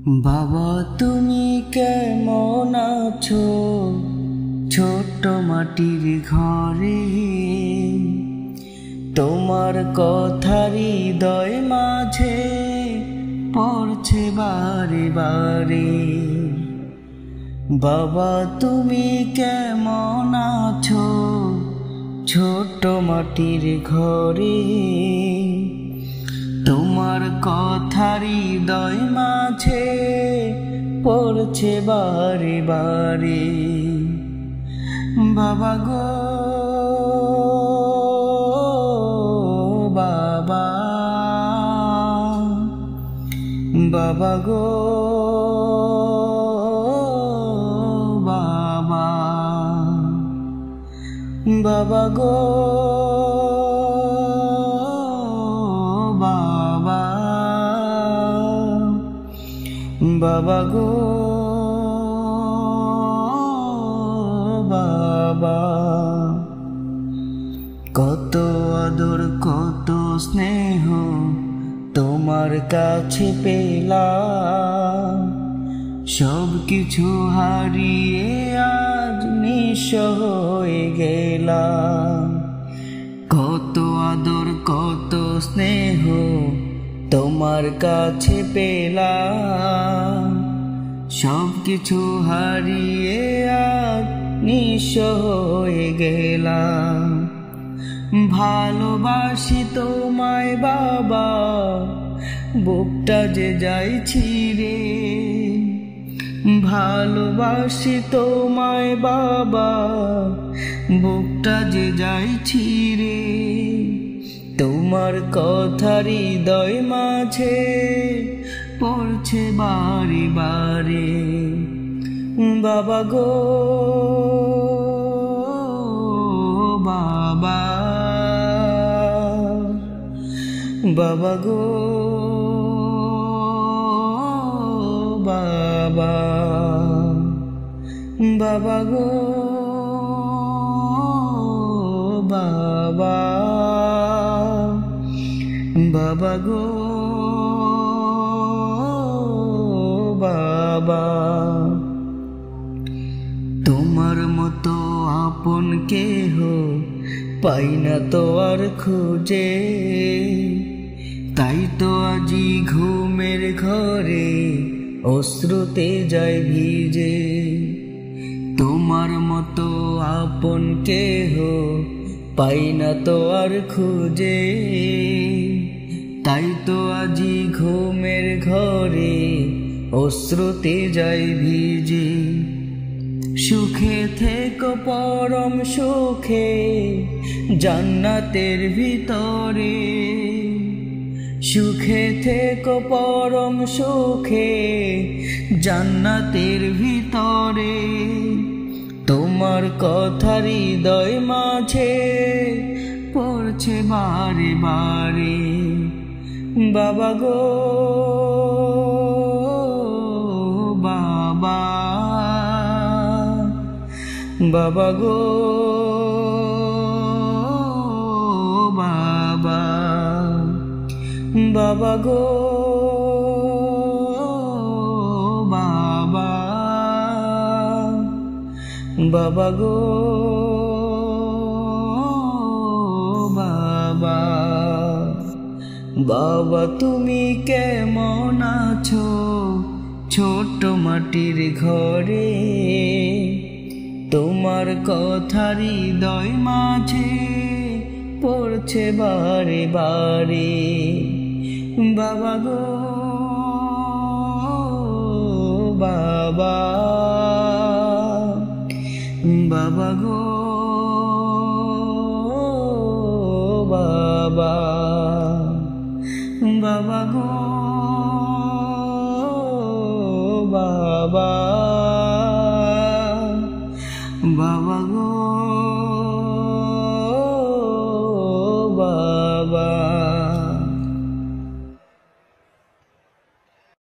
বাবা তুমি কেমন আছো ছোট্ট মাটির ঘরে, তোমার কথা হৃদয় মাঝে পড়ছে বারে বারে। বাবা তুমি কেমন আছো ছোট্ট মাটির ঘরে, তোমার কথা হৃদয় মাঝে পড়ছে বারে বারে। বাবা গো বাবা, বাবা গো বাবা, বাবা গো বাবা, বাবা গো বাবা। কত আদর কত স্নেহ তোমার কাছে পেলাম, সব কিছু হারিয়ে আজ নিঃস্ব হয়ে গেলাম। কত আদর কত স্নেহ তোমার কাছে পেলাম, সব কিছু হারিয়ে আজ নিঃস্ব হয়ে গেলাম। ভালোবাসি তোমায় বাবা, বুকটা যে যায় ছিঁড়ে। ভালোবাসি তোমায় বাবা, বুকটা যে যায় ছিঁড়ে। তোমার কথা হৃদয় মাঝে পড়ছে বারে বারে। বাবা গো বাবা, বাবা গো বাবা, বাবা গো বাবা, বাবা গো বাবা। তোমার মতো আপন কেহ পাই না তো আর খুঁজে, তাই তো আজি ঘুমের ঘরে অশ্রুতে যায় ভিজে। তোমার মতো আপন কেহ পাই না তো আর খুঁজে, তাই তো আজি ঘুমের ঘরে অশ্রুতে যায় ভিজে। সুখে থেকো পরম সুখে জান্নাতের ভিতরে, সুখে থেকো পরম সুখে জান্নাতের ভিতরে। তোমার কথা হৃদয় মাঝে পড়ছে বারে বারে। বাবা গো বাবা, বাবা গো বাবা, বাবা গো বাবা, বাবা গো বাবা। বাবা তুমি কেমন আছো ছোট্ট মাটির ঘরে, তোমার কথা হৃদয় মাঝে পড়ছে বারে বারে। বাবা গো বাবা, বাবা গো বাবা, বাবা গো বাবা, বাবা গো